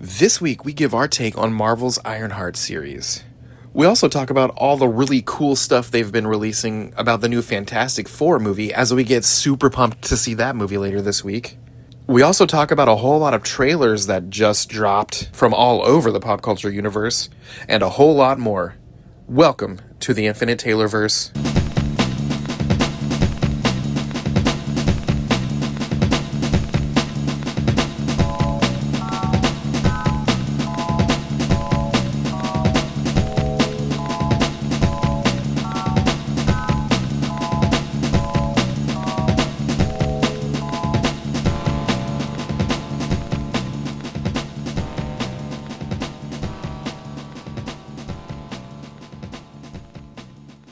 This week, we give our take on Marvel's Ironheart series. We also talk about all the really cool stuff they've been releasing about the new Fantastic Four movie, as we get super pumped to see that movie later this week. We also talk about a whole lot of trailers that just dropped from all over the pop culture universe, and a whole lot more. Welcome to the Infinite Taylorverse.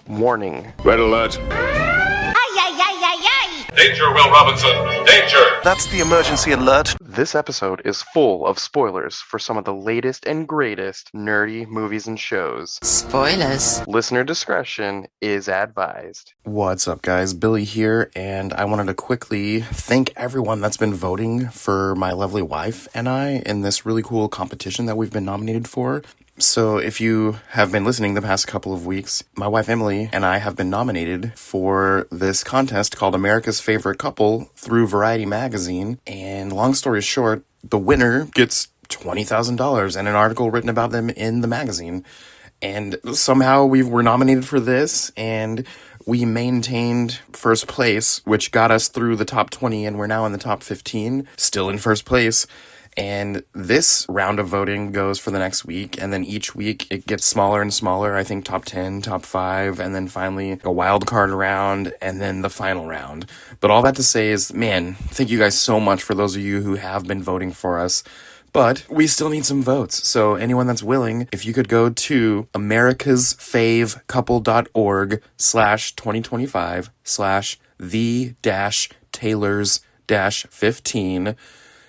Warning. Red alert. Ay, ay, ay, ay, ay! Danger, Will Robinson. Danger! That's the emergency alert. This episode is full of spoilers for some of the latest and greatest nerdy movies and shows. Spoilers. Listener discretion is advised. What's up, guys? Billy here, and I wanted to quickly thank everyone that's been voting for my lovely wife and I in this really cool competition that we've been nominated for. So if you have been listening the past couple of weeks, my wife Emily and I have been nominated for this contest called America's Favorite Couple through Variety Magazine. And long story short, the winner gets $20,000 and an article written about them in the magazine. And somehow we were nominated for this, and we maintained first place, which got us through the top 20, and we're now in the top 15, still in first place. And this round of voting goes for the next week, and then each week it gets smaller and smaller. I think top 10, top 5, and then finally a wild card round, and then the final round. But all that to say is, man, thank you guys so much for those of you who have been voting for us. But we still need some votes, so anyone that's willing, if you could go to americasfavecouple.org/2025/the-tailors-15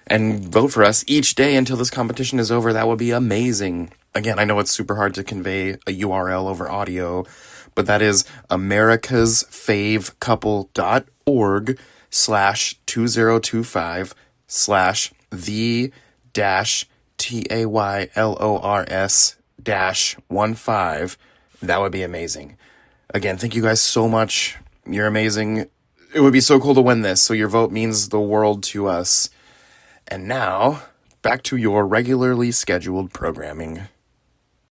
and vote for us each day until this competition is over. That would be amazing. Again, I know it's super hard to convey a URL over audio, but that is americasfavecouple.org/2025/the-taylors-15. That would be amazing. Again, thank you guys so much. You're amazing. It would be so cool to win this, so your vote means the world to us. And now, back to your regularly scheduled programming.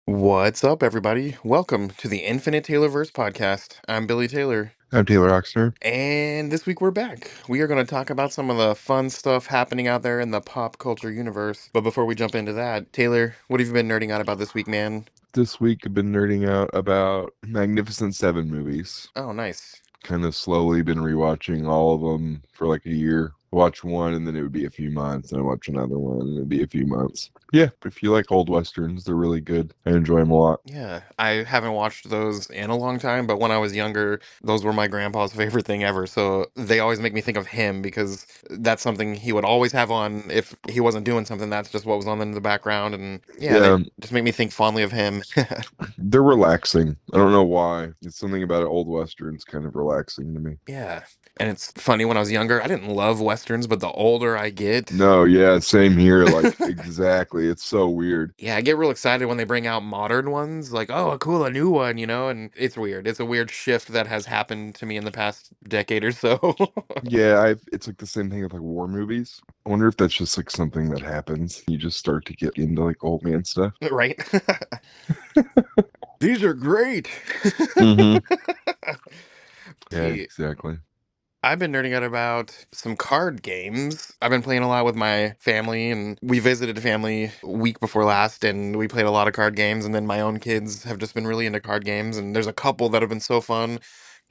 What's up, everybody? Welcome to the Infinite Taylorverse podcast. I'm Billy Taylor. I'm Taylor Oxner. And this week we're back. We are going to talk about some of the fun stuff happening out there in the pop culture universe. But before we jump into that, Taylor, what have you been nerding out about this week, man? This week I've been nerding out about Magnificent Seven movies. Oh, nice. Kind of slowly been rewatching all of them for like a year. Watch one and then it would be a few months, and I watch another one and it'd be a few months. Yeah, if you like old westerns, they're really good. I enjoy them a lot. Yeah, I haven't watched those in a long time, but when I was younger, those were my grandpa's favorite thing ever. So they always make me think of him because that's something he would always have on. If he wasn't doing something, that's just what was on in the background. And yeah, they Yeah, just make me think fondly of him. they're relaxing. I don't know why. It's something about old westerns kind of relaxing to me. Yeah. And it's funny, when I was younger, I didn't love westerns, but the older I get, No, yeah, same here. Like, exactly. It's so weird. yeah, I get real excited when they bring out modern ones, like, oh, cool, a new one, and it's weird. It's a weird shift that has happened to me in the past decade or so. Yeah, it's like the same thing with like war movies. I wonder if that's just like something that happens. You just start to get into like old man stuff. Right? These are great. Mm-hmm. Yeah, Yeah, exactly. I've been nerding out about some card games. I've been playing a lot with my family, and we visited a family week before last, and we played a lot of card games. And then my own kids have just been really into card games, and there's a couple that have been so fun.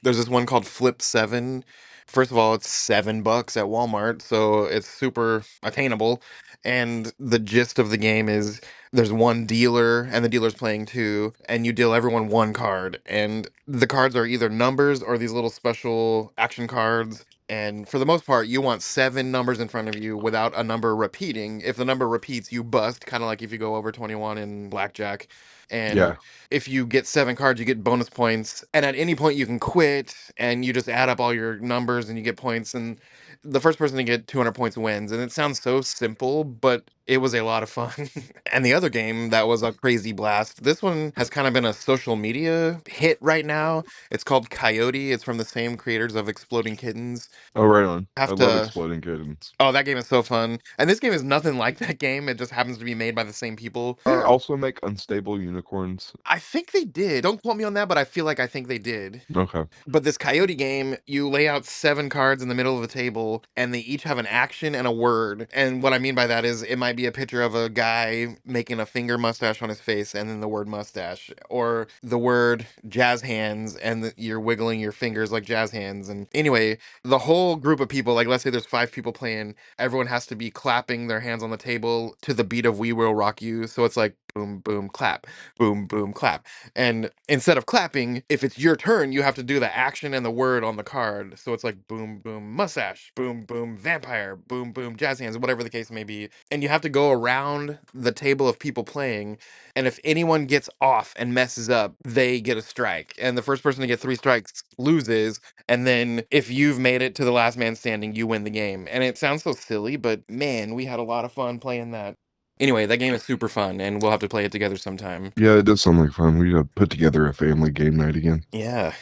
There's this one called Flip 7. First of all, it's $7 at Walmart, so it's super attainable. And the gist of the game is there's one dealer, and the dealer's playing two, and you deal everyone one card. And the cards are either numbers or these little special action cards. And for the most part, you want 7 numbers in front of you without a number repeating. If the number repeats, you bust, kind of like if you go over 21 in blackjack. And Yeah. if you get 7 cards, you get bonus points. And at any point, you can quit, and you just add up all your numbers and you get points. And the first person to get 200 points wins. And it sounds so simple, but it was a lot of fun. And the other game that was a crazy blast, this one has kind of been a social media hit right now. It's called Coyote. It's from the same creators of Exploding Kittens. Oh, right on. I Have love to exploding kittens. Oh, that game is so fun. And this game is nothing like that game. It just happens to be made by the same people. They also make unstable unicorns. I think they did. Don't quote me on that, but I think they did. Okay. But this Coyote game, you lay out 7 cards in the middle of the table, and they each have an action and a word. And what I mean by that is it might be a picture of a guy making a finger mustache on his face, and then the word mustache, or the word jazz hands, and you're wiggling your fingers like jazz hands. And anyway, the whole group of people, like let's say there's 5 people playing, everyone has to be clapping their hands on the table to the beat of We Will Rock You. So it's like boom, boom, clap, boom, boom, clap. And instead of clapping, if it's your turn, you have to do the action and the word on the card. So it's like boom, boom, mustache, boom, boom, vampire, boom, boom, jazz hands, whatever the case may be. And you have to go around the table of people playing. And if anyone gets off and messes up, they get a strike. And the first person to get 3 strikes loses. And then if you've made it to the last man standing, you win the game. And it sounds so silly, but man, we had a lot of fun playing that. Anyway, that game is super fun, and we'll have to play it together sometime. Yeah, it does sound like fun. We gotta put together a family game night again. Yeah.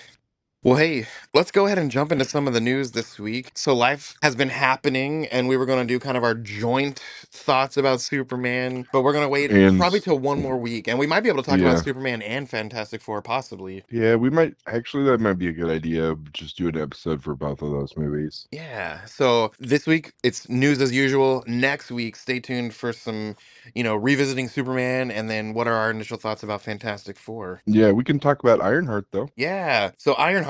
Well, hey, let's go ahead and jump into some of the news this week. So, life has been happening, and we were going to do kind of our joint thoughts about Superman, but we're going to wait And probably till one more week, and we might be able to talk about yeah, Superman and Fantastic Four, possibly. yeah, we might actually that might be a good idea. Just do an episode for both of those movies. Yeah. So, this week, it's news as usual. Next week, stay tuned for some, revisiting Superman, and then what are our initial thoughts about Fantastic Four? Yeah, we can talk about Ironheart though. Yeah. So, Ironheart,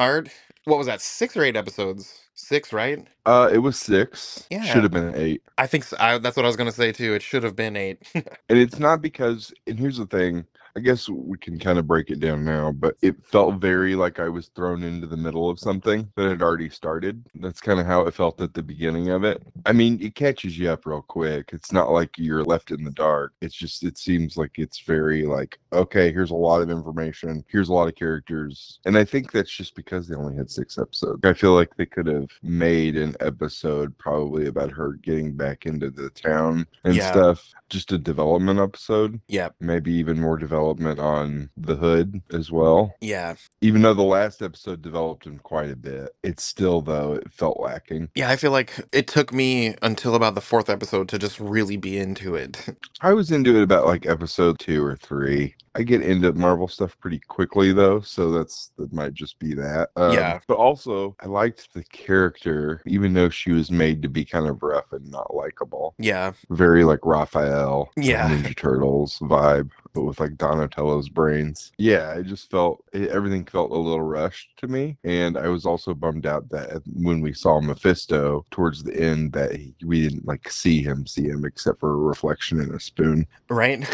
what was that, 6 or 8 episodes? 6, right? It was 6. Should Yeah. have been 8. I think so. That's what I was gonna say too. It should have been 8. And it's not because, and here's the thing, I guess we can kind of break it down now, but it felt very like I was thrown into the middle of something that had already started. That's kind of how it felt at the beginning of it. I mean, it catches you up real quick. It's not like you're left in the dark. It's just, it seems like it's very like, okay, here's a lot of information. Here's a lot of characters. And I think that's just because they only had 6 episodes. I feel like they could have made an episode probably about her getting back into the town and Yeah. stuff. Just a development episode. Yeah. Maybe even more development on the hood as well. Yeah. Even though the last episode developed him quite a bit, it's still, though, it felt lacking. Yeah, I feel like it took me until about the 4th episode to just really be into it. I was into it about like episode 2 or 3. I get into Marvel stuff pretty quickly though, so that might just be that. Yeah. But also, I liked the character, even though she was made to be kind of rough and not likable. Yeah. Very like Raphael, Yeah. Ninja Turtles vibe, but with like Donatello's brains. Yeah, I just felt everything felt a little rushed to me, and I was also bummed out that when we saw Mephisto towards the end, that we didn't like see him except for a reflection in a spoon. Right?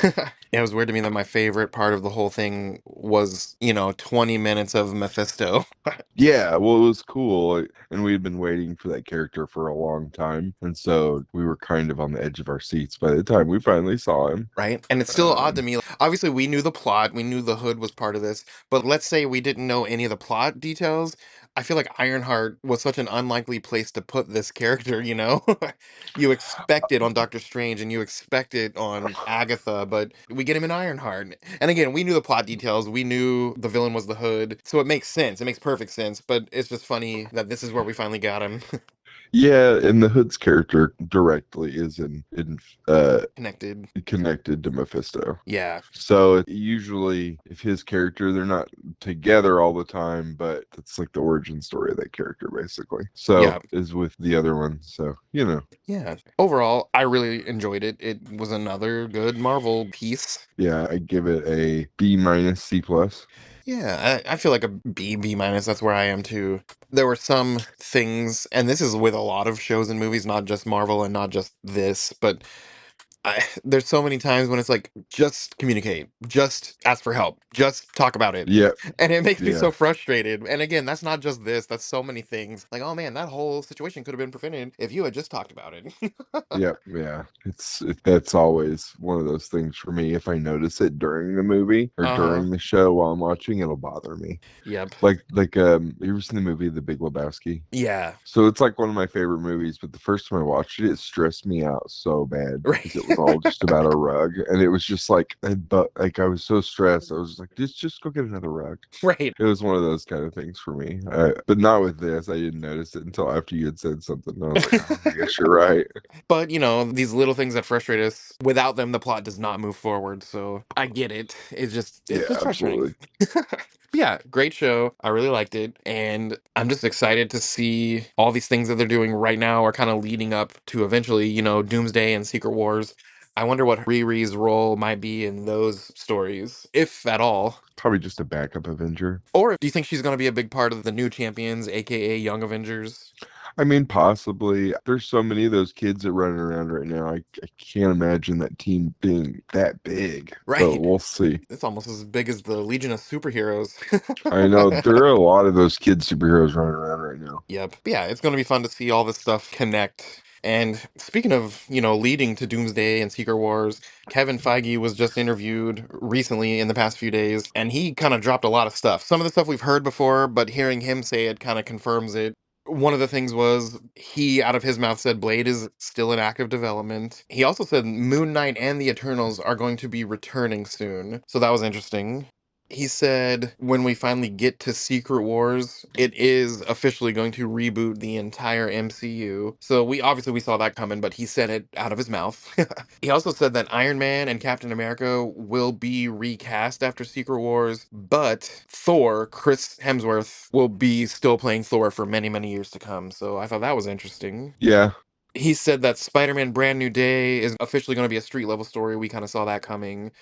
Yeah, it was weird to me that my favorite part of the whole thing was, 20 minutes of Mephisto. Yeah, well, it was cool, and we had been waiting for that character for a long time, and so we were kind of on the edge of our seats by the time we finally saw him. Right? And it's still odd to me. Obviously, we knew the plot, we knew the hood was part of this, but let's say we didn't know any of the plot details. I feel like Ironheart was such an unlikely place to put this character, you know? You expect it on Doctor Strange and you expect it on Agatha, but we get him in Ironheart. And again, we knew the plot details, we knew the villain was the hood, so it makes sense. It makes perfect sense, but it's just funny that this is where we finally got him. Yeah, and the Hood's character directly is Connected. connected to Mephisto. Yeah. So usually, if his character, they're not together all the time, but it's like the origin story of that character, basically. So Yeah. is with the other one. So Yeah. Overall, I really enjoyed it. It was another good Marvel piece. yeah, I give it a B minus C plus. Yeah, I feel like a B minus. That's where I am too. There were some things, and this is with a lot of shows and movies, not just Marvel and not just this, but there's so many times when it's like just communicate, just ask for help, just talk about it. Yeah, And it makes me yeah, so frustrated. And again, that's not just this, that's so many things. Like, oh man, that whole situation could have been prevented if you had just talked about it. yeah, yeah. That's always one of those things for me. If I notice it during the movie or Uh-huh. during the show while I'm watching, it'll bother me. Yep. You ever seen the movie The Big Lebowski? Yeah. So it's like one of my favorite movies, but the first time I watched it, it stressed me out so bad Right. because it was all just about a rug, and it was just like, but like I was so stressed, I was just like, just go get another rug. Right. It was one of those kind of things for me. But not with this. I didn't notice it until after you had said something. And I was like, oh, I guess you're right. But, these little things that frustrate us, without them, the plot does not move forward. So I get it. It's Yeah, just frustrating. absolutely. But yeah, great show. I really liked it. And I'm just excited to see all these things that they're doing right now are kind of leading up to eventually, Doomsday and Secret Wars. I wonder what Riri's role might be in those stories, if at all. Probably just a backup Avenger. Or do you think she's going to be a big part of the new champions, aka Young Avengers? I mean, possibly. There's so many of those kids that running around right now. I can't imagine that team being that big, but Right. we'll see. It's almost as big as the Legion of Superheroes. I know there are a lot of those kid superheroes running around right now. Yep. Yeah, it's going to be fun to see all this stuff connect. And speaking of, leading to Doomsday and Secret Wars, Kevin Feige was just interviewed recently in the past few days, and he kind of dropped a lot of stuff. Some of the stuff we've heard before, but hearing him say it kind of confirms it. One of the things was he, out of his mouth, said Blade is still in active development. He also said Moon Knight and the Eternals are going to be returning soon. So that was interesting. He said when we finally get to Secret Wars, it is officially going to reboot the entire MCU. So we saw that coming, but he said it out of his mouth. He also said that Iron Man and Captain America will be recast after Secret Wars, but Thor, Chris Hemsworth, will be still playing Thor for many, many years to come. So I thought that was interesting. Yeah, He said that Spider-Man Brand New Day is officially going to be a street level story. We kind of saw that coming.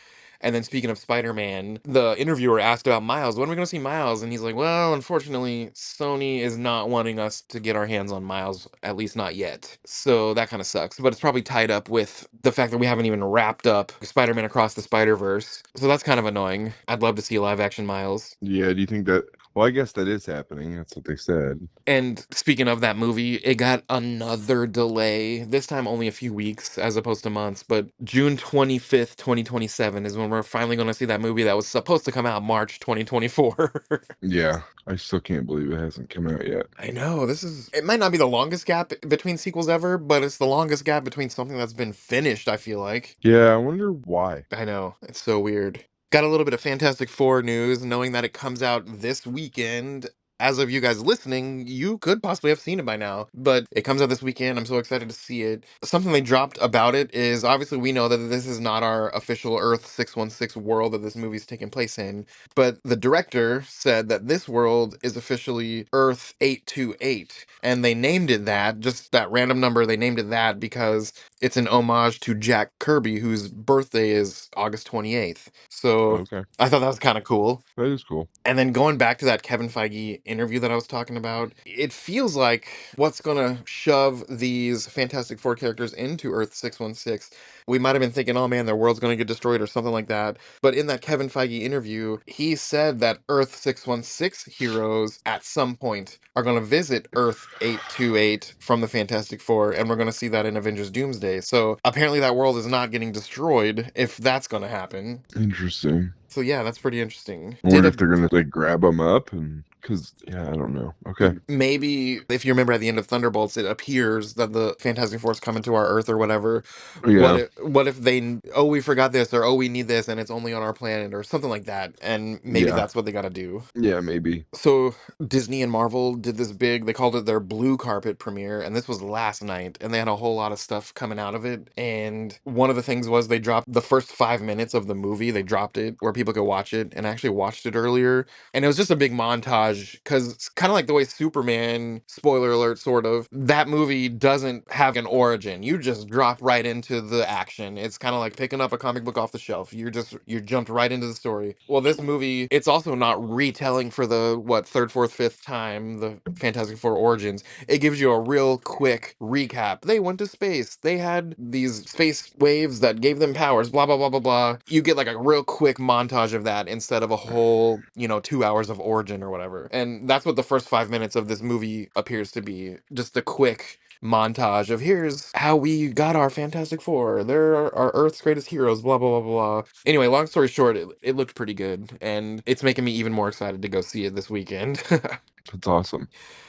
And then speaking of Spider-Man, the interviewer asked about Miles. When are we going to see Miles? And he's like, well, unfortunately, Sony is not wanting us to get our hands on Miles, at least not yet. So that kind of sucks. But it's probably tied up with the fact that we haven't even wrapped up Spider-Man Across the Spider-Verse. So that's kind of annoying. I'd love to see a live action Miles. yeah. Do you think that? Well, I guess that is happening. That's what they said. And speaking of that movie, it got another delay. This time only a few weeks as opposed to months, but June 25th, 2027 is when we're finally going to see that movie that was supposed to come out March 2024. Yeah, I still can't believe it hasn't come out yet. I know, it might not be the longest gap between sequels ever, but it's the longest gap between something that's been finished, I feel like. Yeah, I wonder why. I know, it's so weird. Got a little bit of Fantastic Four news, knowing that it comes out this weekend. As of you guys listening, you could possibly have seen it by now, but it comes out this weekend. I'm so excited to see it. Something they dropped about it is obviously we know that this is not our official Earth 616 world that this movie's taking place in, but the director said that this world is officially Earth 828, and they named it that, just that random number, they named it that because it's an homage to Jack Kirby, whose birthday is August 28th. So Okay, I thought that was kind of cool. that is cool. And then going back to that Kevin Feige interview that I was talking about, it feels like what's going to shove these Fantastic Four characters into Earth 616. We might have been thinking, oh man, their world's going to get destroyed or something like that. But in that Kevin Feige interview, he said that Earth 616 heroes at some point are going to visit Earth 828 from the Fantastic Four, and we're going to see that in Avengers Doomsday. So apparently that world is not getting destroyed if that's going to happen. Interesting. So yeah, that's pretty interesting. I Did wonder a if they're gonna like grab them up and because yeah, I don't know. Okay. maybe if you remember at the end of Thunderbolts, it appears that the Fantastic Four's coming to our Earth or whatever. Yeah. What if they oh we forgot this or oh we need this and it's only on our planet or something like that, and maybe Yeah. that's what they got to do. Yeah. Maybe. So Disney and Marvel did this big, they called it their blue carpet premiere, and this was last night, and they had a whole lot of stuff coming out of it. And one of the things was they dropped the first 5 minutes of the movie, they dropped it where people could watch it, and I actually watched it earlier. And it was just a big montage montage, because kind of like the way Superman, spoiler alert, sort of, that movie doesn't have an origin. You just drop right into the action. It's kind of like picking up a comic book off the shelf. You jumped right into the story. Well, this movie, it's also not retelling for the what, third, fourth, fifth time the Fantastic Four origins. It gives you a real quick recap. They went to space. They had these space waves that gave them powers, blah, blah, blah, blah, blah. You get like a real quick montage of that instead of a whole, 2 hours of origin or whatever. And that's what the first 5 minutes of this movie appears to be. Just a quick montage of here's how we got our Fantastic Four. They're our Earth's greatest heroes, blah, blah, blah, blah. Anyway, long story short, it looked pretty good. And it's making me even more excited to go see it this weekend. That's awesome.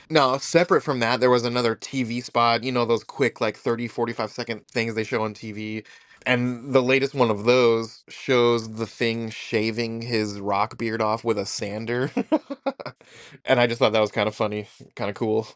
Now, separate from that, there was another TV spot, those quick, like 30, 45-second things they show on TV. And the latest one of those shows the Thing shaving his rock beard off with a sander. And I just thought that was kind of funny, kind of cool.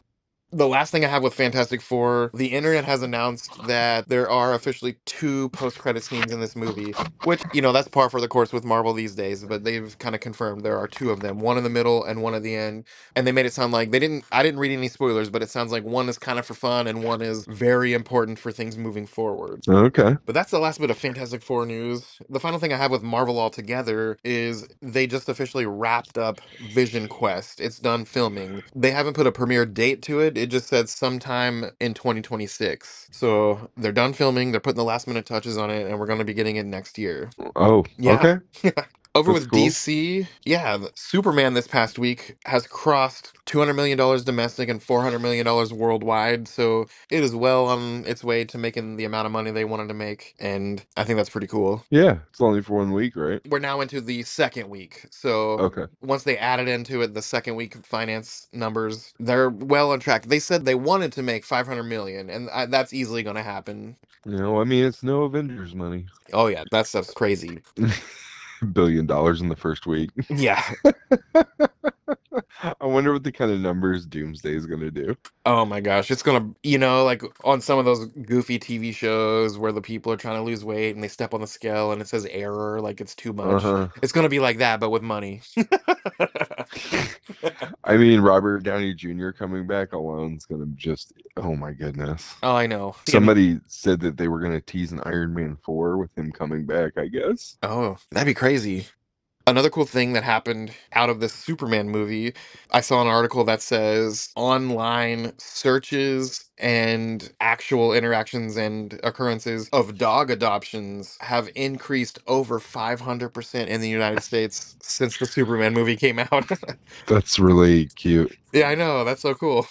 The last thing I have with Fantastic Four, the internet has announced that there are officially two post-credit scenes in this movie, which, that's par for the course with Marvel these days, but they've kind of confirmed there are two of them, one in the middle and one at the end. And they made it sound like I didn't read any spoilers, but it sounds like one is kind of for fun and one is very important for things moving forward. Okay. But that's the last bit of Fantastic Four news. The final thing I have with Marvel altogether is they just officially wrapped up Vision Quest. It's done filming. They haven't put a premiere date to it. It just said sometime in 2026. So they're done filming. They're putting the last minute touches on it, and we're going to be getting it next year. Oh, Yeah. okay. Over That's with cool. DC, yeah, Superman this past week has crossed $200 million domestic and $400 million worldwide. So it is well on its way to making the amount of money they wanted to make. And I think that's pretty cool. Yeah, it's only for 1 week, right? We're now into the second week. So Okay. once they added into it the second week finance numbers, they're well on track. They said they wanted to make 500 million, and that's easily going to happen. I mean, it's no Avengers money. Oh, yeah, that stuff's crazy. $1 billion in the first week. Yeah. I wonder what the kind of numbers Doomsday is going to do. Oh my gosh, it's gonna, like on some of those goofy TV shows where the people are trying to lose weight and they step on the scale and it says error, like it's too much. Uh-huh. It's gonna be like that, but with money. I mean, Robert Downey Jr. coming back alone is going to just, oh my goodness. Oh, I know. Somebody said that they were going to tease an Iron Man 4 with him coming back, I guess. Oh, that'd be crazy. Another cool thing that happened out of this Superman movie, I saw an article that says online searches and actual interactions and occurrences of dog adoptions have increased over 500% in the United States since the Superman movie came out. That's really cute. Yeah, I know. That's so cool.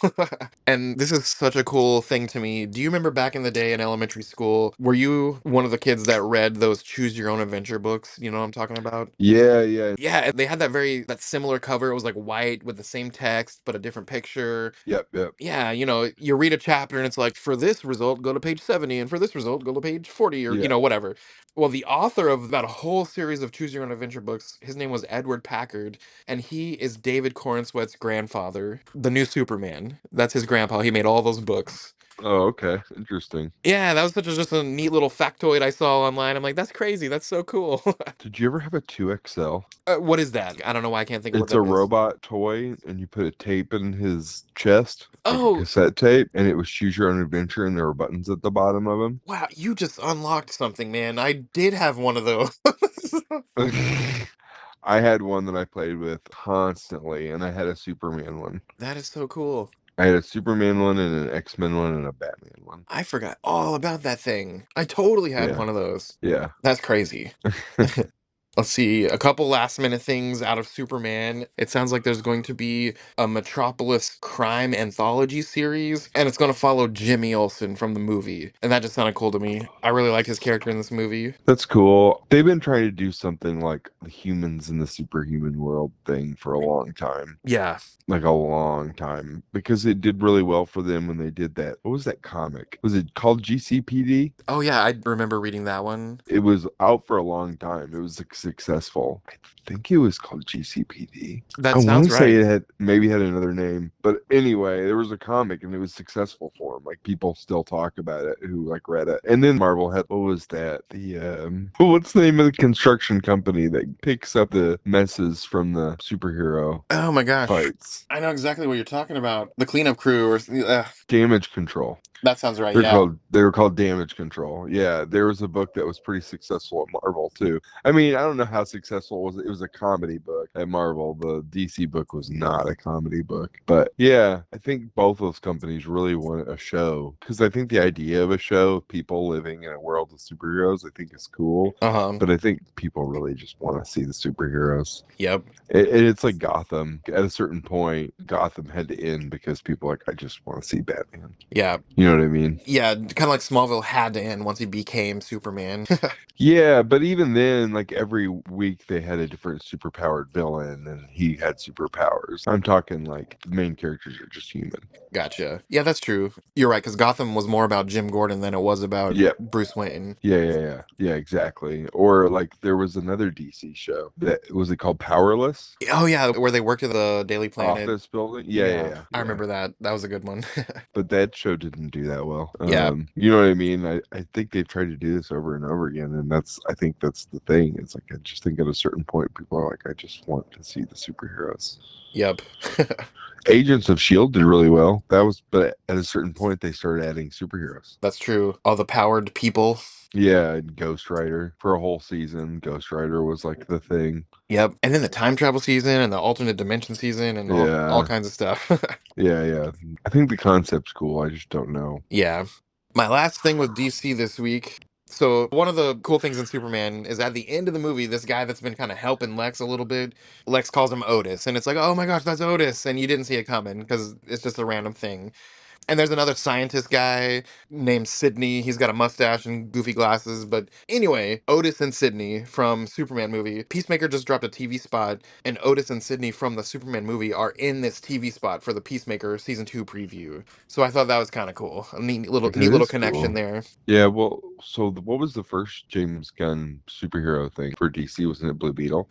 And this is such a cool thing to me. Do you remember back in the day in elementary school, were you one of the kids that read those choose your own adventure books? You know what I'm talking about? Yeah, yeah. Yeah, and they had that similar cover. It was like white with the same text, but a different picture. Yep, yep. Yeah, you read a chapter and it's like, for this result, go to page 70, and for this result, go to page 40, or, Yeah. whatever. Well, the author of that whole series of Choose Your Own Adventure books, his name was Edward Packard, and he is David Corenswet's grandfather, the new Superman. That's his grandpa. He made all those books. Oh, okay. Interesting. Yeah, that was just a neat little factoid I saw online. I'm like, that's crazy. That's so cool. Did you ever have a 2XL? What is that? I don't know why I can't think of what It's a that is. robot toy, and you put a tape in his chest, like a Oh, cassette tape, and it was Choose Your Own Adventure, and there were buttons at the bottom of them. wow, you just unlocked something, man. I did have one of those. I had one that I played with constantly, and I had a Superman one. That is so cool. I had a Superman one and an X-Men one and a Batman one. I forgot all about that thing. I totally had Yeah, one of those. yeah. That's crazy. Let's see, a couple last minute things out of Superman. It sounds like there's going to be a Metropolis crime anthology series, and it's going to follow Jimmy Olsen from the movie. And that just sounded cool to me. I really like his character in this movie. That's cool. They've been trying to do something like the humans in the superhuman world thing for a long time. Yeah. Like a long time. Because it did really well for them when they did that. What was that comic? Was it called GCPD? Oh, yeah, I remember reading that one. It was out for a long time. It was a successful. I think it was called GCPD. I That want sounds to say right. it had maybe had another name, but anyway, there was a comic and it was successful for him. Like people still talk about it who like read it. And then Marvel had what was that? The what's the name of the construction company that picks up the messes from the superhero Oh my gosh. fights? I know exactly what you're talking about. The cleanup crew, or Damage Control. that sounds right. They're Yeah. called they were called Damage Control. Yeah, there was a book that was pretty successful at Marvel too. I mean, I don't know how successful it was. It was a comedy book at Marvel. The DC book was not a comedy book. But yeah, I think both those companies really want a show because I think the idea of a show of people living in a world of superheroes, I think is cool. Uh-huh. But I think people really just want to see the superheroes. Yep. It's like Gotham. At a certain point, Gotham had to end because people are like, I just want to see Batman. Yeah. You know what I mean? Yeah, kind of like Smallville had to end once he became Superman. Yeah, but even then, like every week they had a different superpowered villain and he had superpowers. I'm talking like the main characters are just human. Gotcha. Yeah, that's true. You're right, because Gotham was more about Jim Gordon than it was about Yep. Bruce Wayne. Yeah, exactly. Or like there was another DC show that was it called Powerless? Oh yeah, where they worked at the Daily Planet. Office building? Yeah, I Yeah. remember that. That was a good one. But that show didn't do that well. Yeah. You know what I mean? I think they've tried to do this over and over again, and I think that's the thing. It's like I just think at a certain point people are like, I just want to see the superheroes. Yep. Agents of Shield did really well. But at a certain point they started adding superheroes. That's true. All the powered people. Yeah, and Ghost Rider for a whole season. Ghost Rider was like the thing. Yep. And then the time travel season and the alternate dimension season and all Yeah, kinds of stuff. yeah. I think the concept's cool. I just don't know. Yeah. My last thing with DC this week. So, one of the cool things in Superman is at the end of the movie, this guy that's been kind of helping Lex a little bit, Lex calls him Otis. And it's like, oh my gosh, that's Otis. And you didn't see it coming because it's just a random thing. And there's another scientist guy named Sydney. He's got a mustache and goofy glasses. But anyway, Otis and Sydney from Superman movie. Peacemaker just dropped a TV spot, and Otis and Sydney from the Superman movie are in this TV spot for the Peacemaker season 2 preview. So I thought that was kind of cool. A That neat little is connection cool. there. Yeah, well, so what was the first James Gunn superhero thing for DC? Wasn't it Blue Beetle?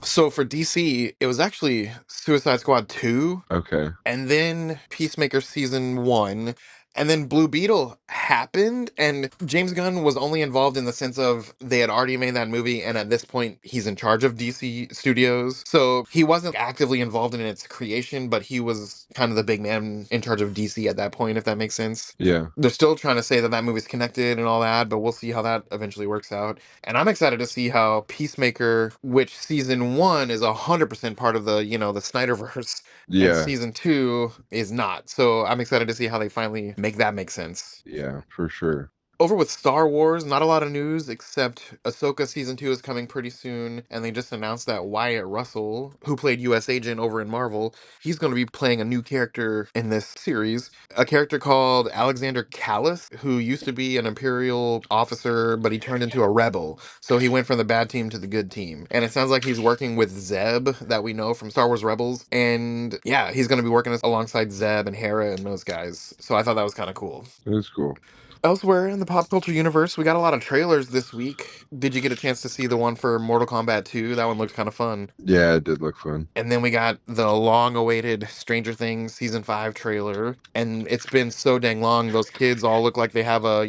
So for DC, it was actually Suicide Squad 2, Okay. and then Peacemaker season 1, and then Blue Beetle happened, and James Gunn was only involved in the sense of they had already made that movie, and at this point he's in charge of DC Studios. So he wasn't actively involved in its creation, but he was kind of the big man in charge of DC at that point, if that makes sense. Yeah. They're still trying to say that that movie's connected and all that, but we'll see how that eventually works out. And I'm excited to see how Peacemaker, which season 1 is 100% part of the, the Snyderverse, and Yeah. season 2 is not. So I'm excited to see how they finally make that make sense. Yeah, for sure. Over with Star Wars, not a lot of news except Ahsoka season 2 is coming pretty soon, and they just announced that Wyatt Russell, who played US Agent over in Marvel, he's going to be playing a new character in this series, a character called Alexander Callis, who used to be an Imperial officer, but he turned into a rebel. So he went from the bad team to the good team. And it sounds like he's working with Zeb, that we know from Star Wars Rebels, and yeah, he's going to be working alongside Zeb and Hera and those guys. So I thought that was kind of cool. That is cool. Elsewhere in the pop culture universe, we got a lot of trailers this week. Did you get a chance to see the one for Mortal Kombat 2? That one looked kind of fun. Yeah, it did look fun. And then we got the long-awaited Stranger Things season 5 trailer. And it's been so dang long. Those kids all look like they have a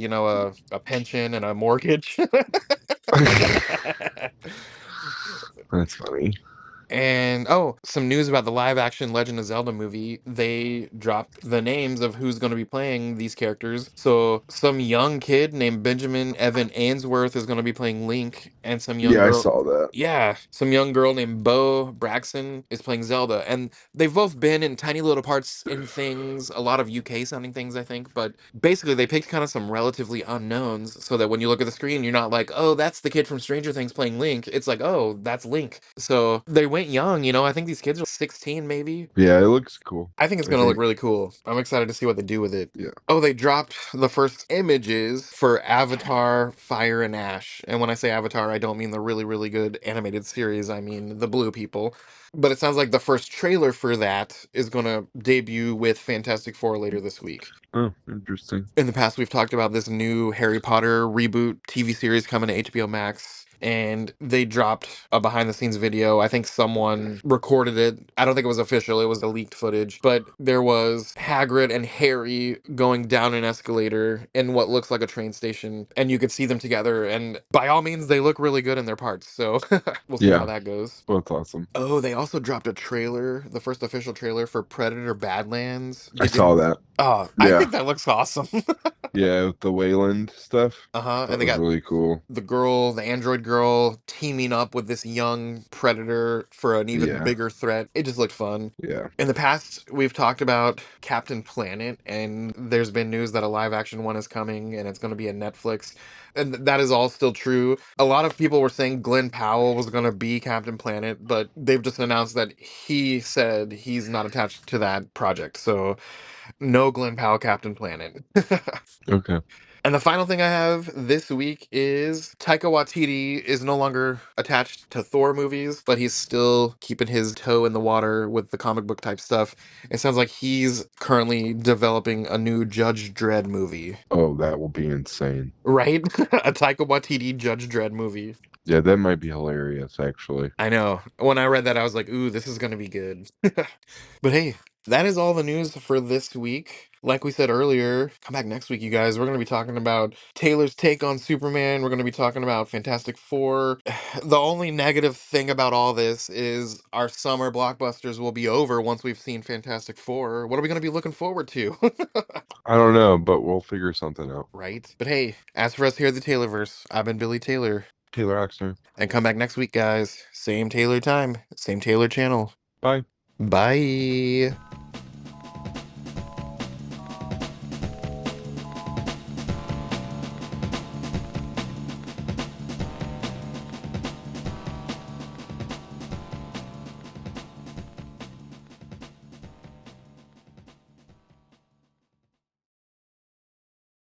pension and a mortgage. That's funny. And oh, some news about the live action Legend of Zelda movie. They dropped the names of who's going to be playing these characters. So, some young kid named Benjamin Evan Ainsworth is going to be playing Link, and some young Yeah, I girl. saw that. Yeah, some young girl named Bo Braxton is playing Zelda. And they've both been in tiny little parts in things, a lot of UK sounding things, I think. But basically, they picked kind of some relatively unknowns so that when you look at the screen, you're not like, oh, that's the kid from Stranger Things playing Link. It's like, oh, that's Link. So they went young, I think these kids are 16 maybe. Yeah, it looks cool. I think it's I going to look think, really cool. I'm excited to see what they do with it. yeah. Oh, they dropped the first images for Avatar Fire and Ash. And when I say Avatar, I don't mean the really, really good animated series. I mean the blue people. But it sounds like the first trailer for that is going to debut with Fantastic Four later this week. Oh, interesting. In the past, we've talked about this new Harry Potter reboot TV series coming to HBO Max. and they dropped a behind the scenes video. I think someone recorded it. I don't think it was official, it was a leaked footage, but there was Hagrid and Harry going down an escalator in what looks like a train station, and you could see them together, and by all means they look really good in their parts, so we'll see how Yeah, that goes. well, that's awesome. Oh, they also dropped a trailer, the first official trailer for Predator Badlands. I Did you? saw that. Oh, I Yeah. think that looks awesome. Yeah, with the Wayland stuff. Uh-huh. That And they was got really cool. the girl, the android girl, teaming up with this young predator for an even Yeah. bigger threat. It just looked fun. Yeah. In the past, we've talked about Captain Planet, and there's been news that a live action one is coming and it's going to be a Netflix. And that is all still true. A lot of people were saying Glenn Powell was going to be Captain Planet, but they've just announced that he said he's not attached to that project. So, no Glenn Powell Captain Planet. Okay. And the final thing I have this week is Taika Waititi is no longer attached to Thor movies, but he's still keeping his toe in the water with the comic book type stuff. It sounds like he's currently developing a new Judge Dredd movie. Oh, that will be insane. Right? A Taika Waititi Judge Dredd movie. Yeah, that might be hilarious, actually. I know. When I read that, I was like, ooh, this is going to be good. But hey, that is all the news for this week. Like we said earlier, come back next week, you guys. We're going to be talking about Taylor's take on Superman. We're going to be talking about Fantastic Four. The only negative thing about all this is our summer blockbusters will be over once we've seen Fantastic Four. What are we going to be looking forward to? I don't know, but we'll figure something out. Right? But hey, as for us here at the Taylorverse, I've been Billy Taylor. Taylor Oxner. And come back next week, guys. Same Taylor time, same Taylor channel. Bye. Bye.